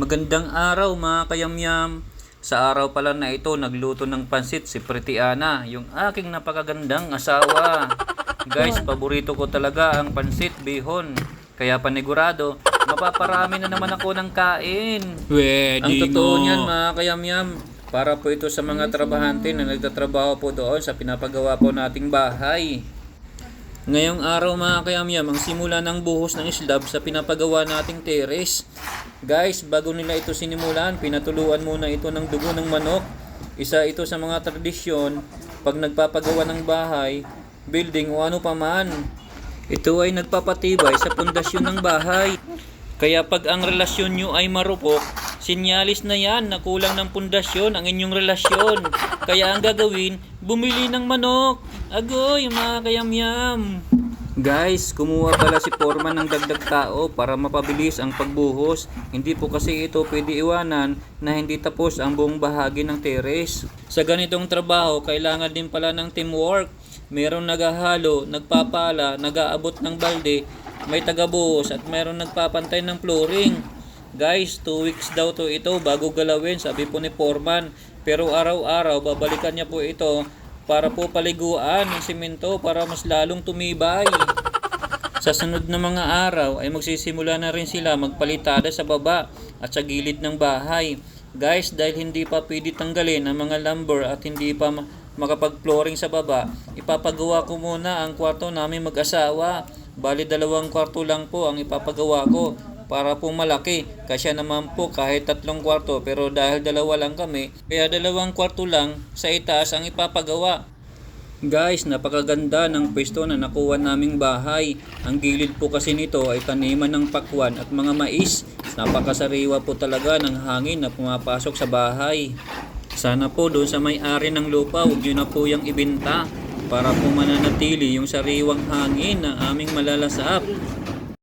Magandang araw mga kayamyam. Sa araw pala na ito, nagluto ng pansit si Pretty Ana, yung aking napakagandang asawa. Guys, paborito ko talaga ang pansit bihon. Kaya panigurado, mapaparami na naman ako ng kain. Ang totoo niyan mga kayamyam, para po ito sa mga trabahante na nagtatrabaho po doon sa pinapagawa po nating bahay. Ngayong araw mga kayamyam, ang simula ng buhos ng slab sa pinapagawa nating terrace. Guys, bago nila ito sinimulan, pinatuluan muna ito ng dugo ng manok. Isa ito sa mga tradisyon pag nagpapagawa ng bahay, building o ano paman. Ito ay nagpapatibay sa pundasyon ng bahay. Kaya pag ang relasyon nyo ay marupok, sinyalis na yan na kulang ng pundasyon ang inyong relasyon. Kaya ang gagawin, bumili ng manok. Agoy mga kayamyam. Guys, kumuha pala si Foreman ng dagdag tao para mapabilis ang pagbuhos. Hindi po kasi ito pwede iwanan na hindi tapos ang buong bahagi ng terrace. Sa ganitong trabaho, kailangan din pala ng teamwork. Merong naghahalo, nagpapala, nag-aabot ng balde, may tagabuhos at merong nagpapantay ng flooring. Guys, 2 weeks daw to ito bago galawin, sabi po ni Foreman. Pero araw-araw babalikan niya po ito para po paliguan ng simento para mas lalong tumibay. Sa sunod na mga araw ay magsisimula na rin sila magpalitada sa baba at sa gilid ng bahay. Guys, dahil hindi pa pwede tanggalin ang mga lumber at hindi pa makapag-flooring sa baba, ipapagawa ko muna ang kwarto namin mag-asawa. Bali 2 kwarto lang po ang ipapagawa ko para po malaki. Kasya naman po kahit 3 kwarto, pero dahil 2 lang kami, kaya 2 kwarto lang sa itaas ang ipapagawa. Guys, napakaganda ng pwesto na nakuha naming bahay. Ang gilid po kasi nito ay taniman ng pakwan at mga mais. Napakasariwa po talaga ng hangin na pumapasok sa bahay. Sana po doon sa may-ari ng lupa, huwag nyo na po yung ibenta para po mananatili yung sariwang hangin na aming malalasap.